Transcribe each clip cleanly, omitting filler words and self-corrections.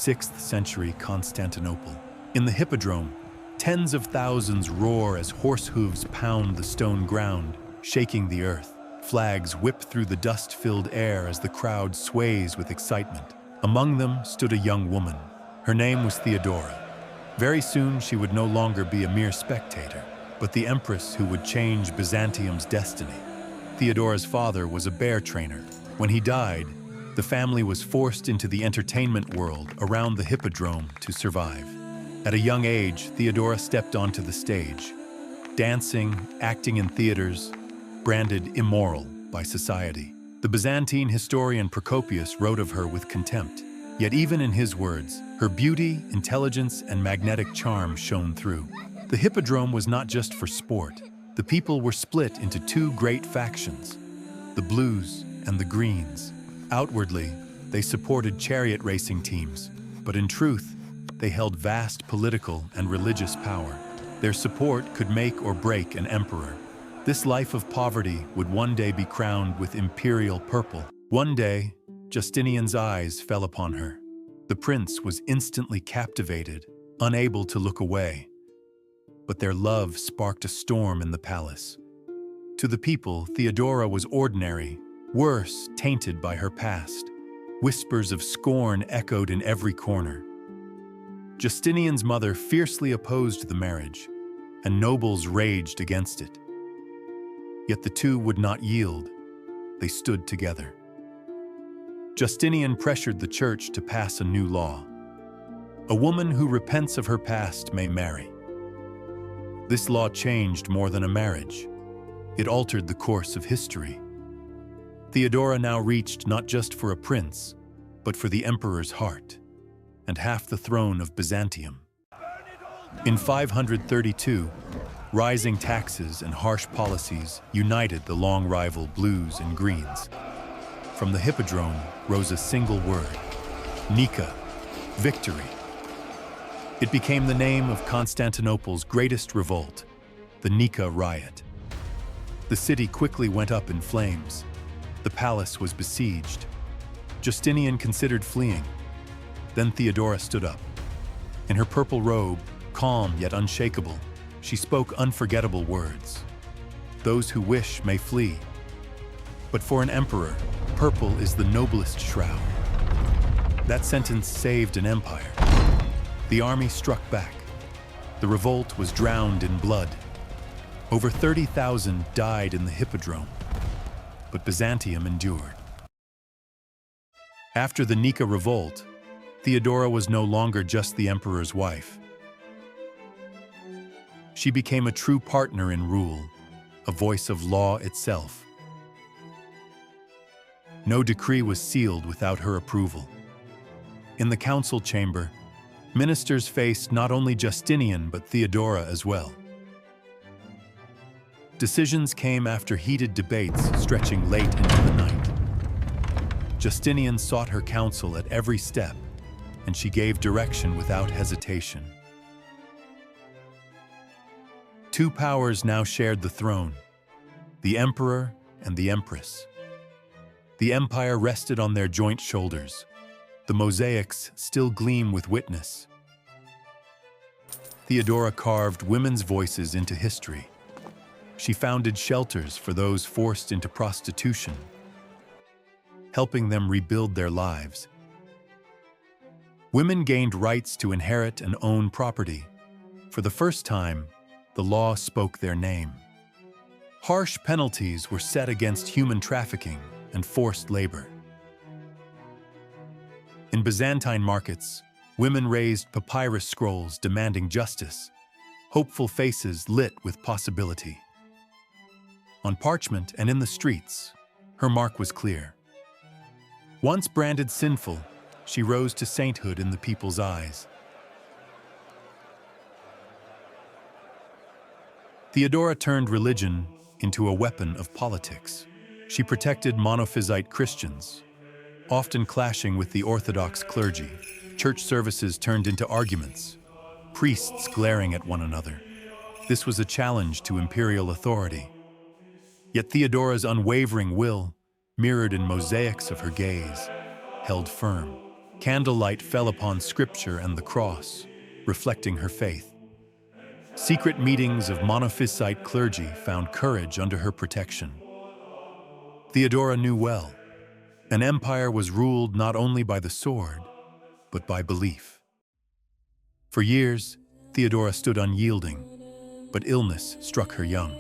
6th century Constantinople. In the Hippodrome, tens of thousands roar as horse hooves pound the stone ground, shaking the earth. Flags whip through the dust-filled air as the crowd sways with excitement. Among them stood a young woman. Her name was Theodora. Very soon she would no longer be a mere spectator, but the empress who would change Byzantium's destiny. Theodora's father was a bear trainer. When he died, the family was forced into the entertainment world around the Hippodrome to survive. At a young age, Theodora stepped onto the stage, dancing, acting in theaters, branded immoral by society. The Byzantine historian Procopius wrote of her with contempt. Yet even in his words, her beauty, intelligence, and magnetic charm shone through. The Hippodrome was not just for sport. The people were split into two great factions, the Blues and the Greens. Outwardly, they supported chariot racing teams, but in truth, they held vast political and religious power. Their support could make or break an emperor. This life of poverty would one day be crowned with imperial purple. One day, Justinian's eyes fell upon her. The prince was instantly captivated, unable to look away. But their love sparked a storm in the palace. To the people, Theodora was ordinary, worse, tainted by her past. Whispers of scorn echoed in every corner. Justinian's mother fiercely opposed the marriage, and nobles raged against it. Yet the two would not yield. They stood together. Justinian pressured the church to pass a new law. A woman who repents of her past may marry. This law changed more than a marriage. It altered the course of history. Theodora now reached not just for a prince, but for the emperor's heart, and half the throne of Byzantium. In 532, rising taxes and harsh policies united the long-rival Blues and Greens. From the Hippodrome rose a single word: Nika, victory. It became the name of Constantinople's greatest revolt, the Nika Riot. The city quickly went up in flames. The palace was besieged. Justinian considered fleeing. Then Theodora stood up. In her purple robe, calm yet unshakable, she spoke unforgettable words. Those who wish may flee. But for an emperor, purple is the noblest shroud. That sentence saved an empire. The army struck back. The revolt was drowned in blood. Over 30,000 died in the Hippodrome, but Byzantium endured. After the Nika revolt, Theodora was no longer just the emperor's wife. She became a true partner in rule, a voice of law itself. No decree was sealed without her approval. In the council chamber, ministers faced not only Justinian but Theodora as well. Decisions came after heated debates stretching late into the night. Justinian sought her counsel at every step, and she gave direction without hesitation. Two powers now shared the throne, the emperor and the empress. The empire rested on their joint shoulders. The mosaics still gleam with witness. Theodora carved women's voices into history. She founded shelters for those forced into prostitution, helping them rebuild their lives. Women gained rights to inherit and own property. For the first time, the law spoke their name. Harsh penalties were set against human trafficking and forced labor. In Byzantine markets, women raised papyrus scrolls demanding justice, hopeful faces lit with possibility. On parchment and in the streets, her mark was clear. Once branded sinful, she rose to sainthood in the people's eyes. Theodora turned religion into a weapon of politics. She protected monophysite Christians, often clashing with the Orthodox clergy. Church services turned into arguments, priests glaring at one another. This was a challenge to imperial authority. Yet Theodora's unwavering will, mirrored in mosaics of her gaze, held firm. Candlelight fell upon scripture and the cross, reflecting her faith. Secret meetings of Monophysite clergy found courage under her protection. Theodora knew well, an empire was ruled not only by the sword, but by belief. For years, Theodora stood unyielding, but illness struck her young.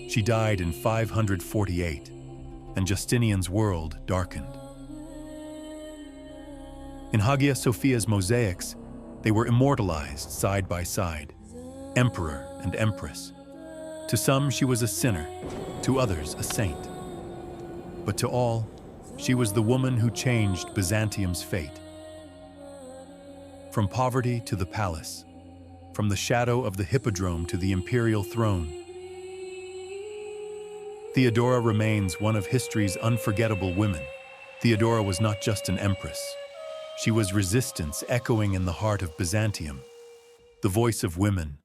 She died in 548, and Justinian's world darkened. In Hagia Sophia's mosaics, they were immortalized side by side, emperor and empress. To some, she was a sinner, to others, a saint. But to all, she was the woman who changed Byzantium's fate. From poverty to the palace, from the shadow of the Hippodrome to the imperial throne, Theodora remains one of history's unforgettable women. Theodora was not just an empress. She was resistance echoing in the heart of Byzantium, the voice of women,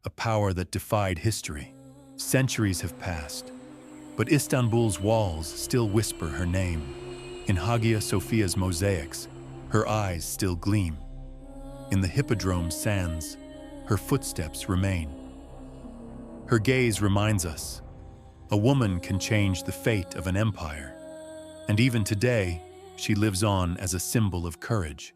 a power that defied history. Centuries have passed, but Istanbul's walls still whisper her name. In Hagia Sophia's mosaics, her eyes still gleam. In the Hippodrome sands, her footsteps remain. Her gaze reminds us, a woman can change the fate of an empire, and even today, she lives on as a symbol of courage.